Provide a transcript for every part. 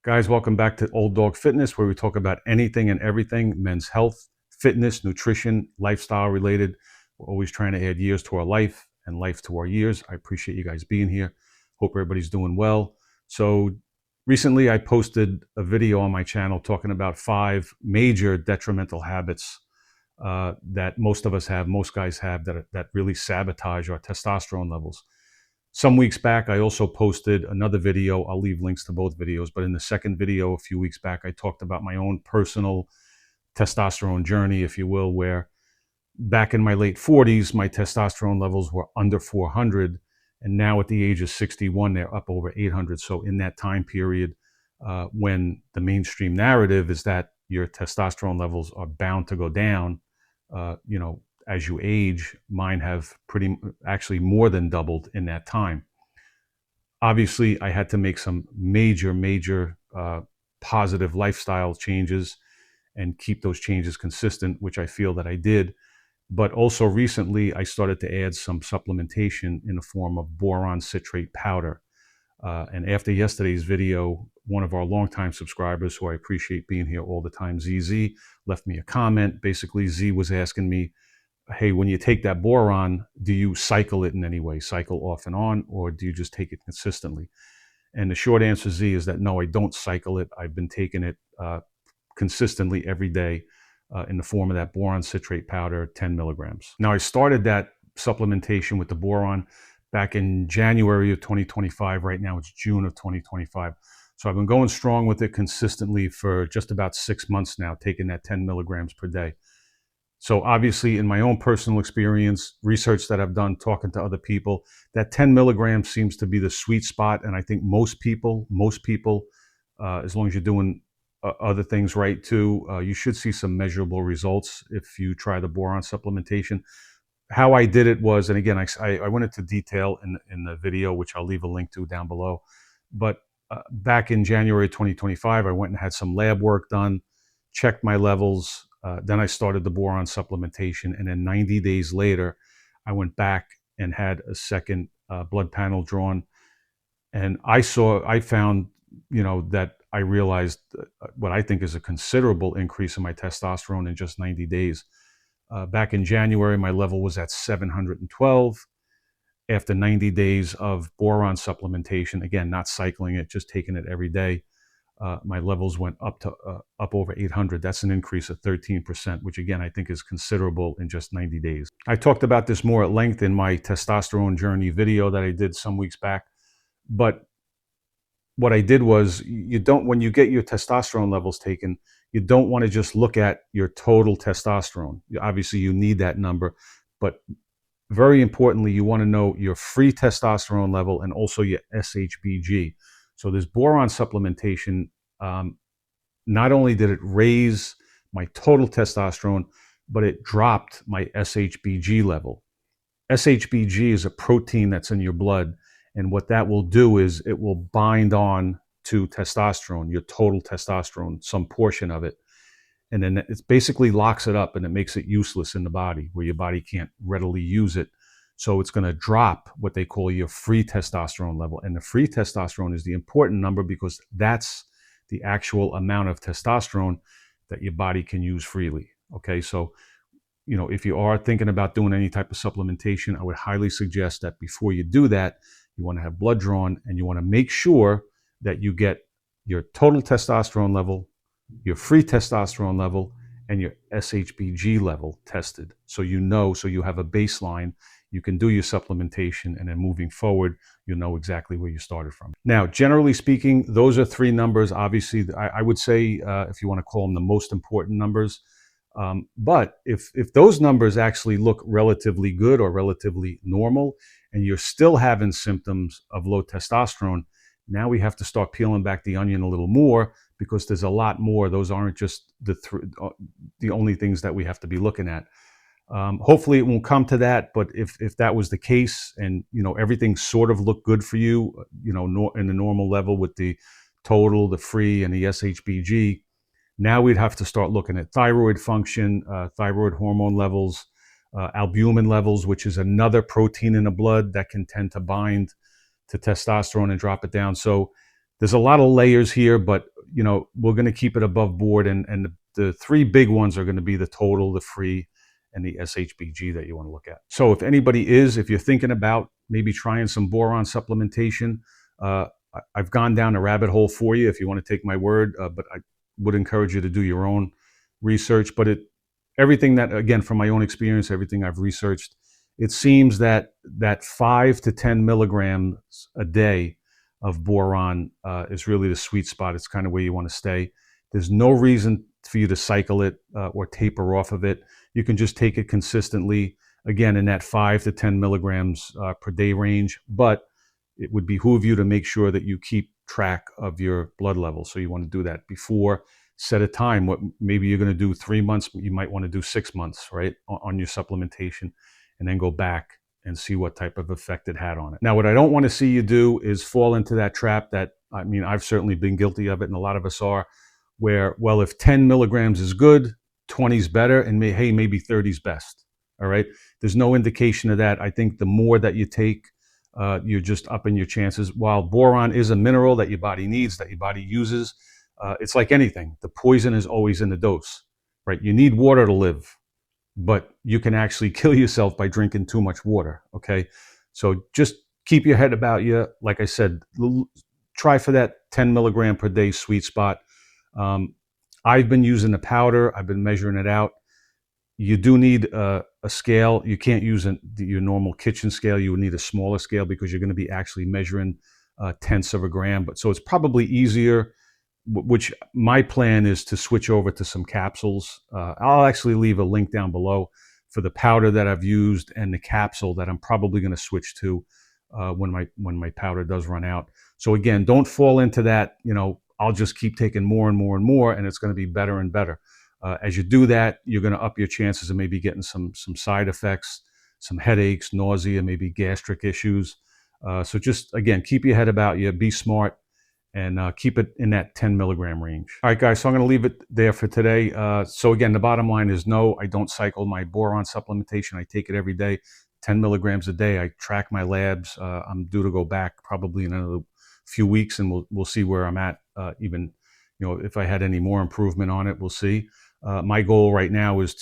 Guys, welcome back to Old Dog Fitness, where we talk about anything and everything men's health, fitness, nutrition, lifestyle related. We're always trying to add years to our life and life to our years. I appreciate you guys being here. Hope everybody's doing well. So recently I posted a video on my channel talking about 5 major detrimental habits that most of us have, most guys have, that really sabotage our testosterone levels. Some weeks back, I also posted another video. I'll leave links to both videos, but in the second video a few weeks back, I talked about my own personal testosterone journey, if you will, where back in my late 40s, my testosterone levels were under 400, and now at the age of 61, they're up over 800. So in that time period, when the mainstream narrative is that your testosterone levels are bound to go down, as you age, mine have actually more than doubled in that time. Obviously, I had to make some major positive lifestyle changes and keep those changes consistent, which I feel that I did. But also recently, I started to add some supplementation in the form of boron citrate powder. And after yesterday's video, one of our longtime subscribers, who I appreciate being here all the time, ZZ, left me a comment. Basically, Z was asking me, hey, when you take that boron, do you cycle it in any way, cycle off and on, or do you just take it consistently? And the short answer, Z, is that no, I don't cycle it. I've been taking it consistently every day in the form of that boron citrate powder, 10 milligrams. Now, I started that supplementation with the boron back in January of 2025. Right now, it's June of 2025. So I've been going strong with it consistently for just about 6 months now, taking that 10 milligrams per day. So obviously, in my own personal experience, research that I've done, talking to other people, that 10 milligrams seems to be the sweet spot. And I think most people, as long as you're doing other things right too, you should see some measurable results if you try the boron supplementation. How I did it was, and again, I went into detail in the video, which I'll leave a link to down below. But back in January 2025, I went and had some lab work done, checked my levels. Then I started the boron supplementation, and then 90 days later, I went back and had a second blood panel drawn, and I found, that I realized what I think is a considerable increase in my testosterone in just 90 days. Back in January, my level was at 712. After 90 days of boron supplementation, again, not cycling it, just taking it every day, my levels went up over 800. That's an increase of 13%, which again, I think is considerable in just 90 days. I talked about this more at length in my testosterone journey video that I did some weeks back. But what I did was, when you get your testosterone levels taken, you don't want to just look at your total testosterone. Obviously, you need that number, but very importantly, you want to know your free testosterone level and also your SHBG. So this boron supplementation, not only did it raise my total testosterone, but it dropped my SHBG level. SHBG is a protein that's in your blood, and what that will do is it will bind on to testosterone, your total testosterone, some portion of it, and then it basically locks it up and it makes it useless in the body, where your body can't readily use it. So it's going to drop what they call your free testosterone level. And the free testosterone is the important number, because that's the actual amount of testosterone that your body can use freely. Okay, so if you are thinking about doing any type of supplementation, I would highly suggest that before you do that, you want to have blood drawn, and you want to make sure that you get your total testosterone level, your free testosterone level, and your SHBG level tested. So you have a baseline. You can do your supplementation, and then moving forward, you'll know exactly where you started from. Now, generally speaking, those are 3 numbers. Obviously, I would say, if you want to call them the most important numbers. But if those numbers actually look relatively good or relatively normal, and you're still having symptoms of low testosterone, now we have to start peeling back the onion a little more, because there's a lot more. Those aren't just the only things that we have to be looking at. Hopefully it won't come to that, but if that was the case, and everything sort of looked good for you, in the normal level with the total, the free, and the SHBG, now we'd have to start looking at thyroid function, thyroid hormone levels, albumin levels, which is another protein in the blood that can tend to bind to testosterone and drop it down. So there's a lot of layers here, but we're going to keep it above board. And the three big ones are going to be the total, the free, and the SHBG that you want to look at. So if you're thinking about maybe trying some boron supplementation, I've gone down a rabbit hole for you if you want to take my word, but I would encourage you to do your own research. But everything that, again, from my own experience, everything I've researched, it seems that 5 to 10 milligrams a day of boron is really the sweet spot. It's kind of where you want to stay. There's no reason for you to cycle it or taper off of it. You can just take it consistently, again, in that 5 to 10 milligrams per day range. But it would behoove you to make sure that you keep track of your blood level. So you want to do that before. Set a time. What maybe you're going to do 3 months, you might want to do 6 months, right, on your supplementation, and then go back and see what type of effect it had on it. Now, what I don't want to see you do is fall into that trap that, I mean, I've certainly been guilty of it, and a lot of us are, where, well, if 10 milligrams is good, 20 is better, and hey, maybe 30 is best. All right. There's no indication of that. I think the more that you take, you're just upping your chances. While boron is a mineral that your body needs, that your body uses, it's like anything. The poison is always in the dose, right? You need water to live, but you can actually kill yourself by drinking too much water, okay? So just keep your head about you. Like I said, try for that 10 milligram per day sweet spot. I've been using the powder. I've been measuring it out. You do need a scale. You can't use your normal kitchen scale. You would need a smaller scale because you're going to be actually measuring tenths of a gram. But so it's probably easier, which my plan is to switch over to some capsules. I'll actually leave a link down below for the powder that I've used and the capsule that I'm probably going to switch to when my powder does run out. So again, don't fall into that, I'll just keep taking more and more and more, and it's going to be better and better. As you do that, you're going to up your chances of maybe getting some side effects, some headaches, nausea, maybe gastric issues. So just, again, keep your head about you, be smart, and keep it in that 10 milligram range. All right, guys, so I'm going to leave it there for today. So again, the bottom line is no, I don't cycle my boron supplementation. I take it every day, 10 milligrams a day. I track my labs. I'm due to go back probably in another few weeks, and we'll see where I'm at. Even, if I had any more improvement on it, we'll see. My goal right now is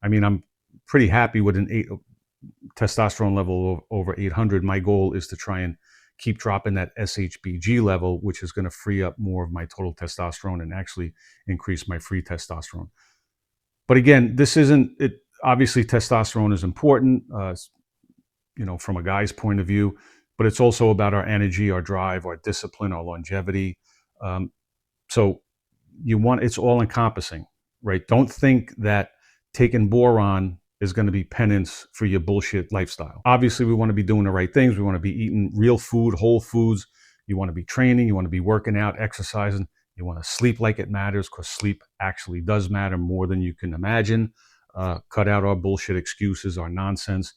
I'm pretty happy with an testosterone level of over 800. My goal is to try and keep dropping that SHBG level, which is going to free up more of my total testosterone and actually increase my free testosterone. But again, this isn't it. Obviously, testosterone is important, from a guy's point of view, but it's also about our energy, our drive, our discipline, our longevity. So it's all encompassing, right? Don't think that taking boron is going to be penance for your bullshit lifestyle. Obviously, we want to be doing the right things. We want to be eating real food, whole foods. You want to be training. You want to be working out, exercising. You want to sleep like it matters, because sleep actually does matter more than you can imagine. Cut out our bullshit excuses, our nonsense.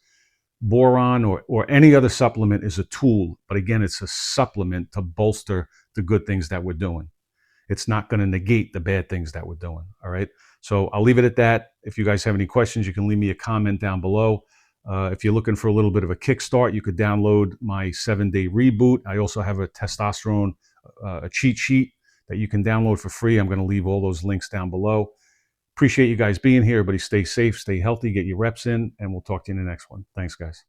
Boron or any other supplement is a tool, but again, it's a supplement to bolster the good things that we're doing. It's not going to negate the bad things that we're doing. All right. So I'll leave it at that. If you guys have any questions, you can leave me a comment down below. If you're looking for a little bit of a kickstart, you could download my 7-day reboot. I also have a testosterone, a cheat sheet that you can download for free. I'm going to leave all those links down below. Appreciate you guys being here. Everybody stay safe, stay healthy, get your reps in, and we'll talk to you in the next one. Thanks, guys.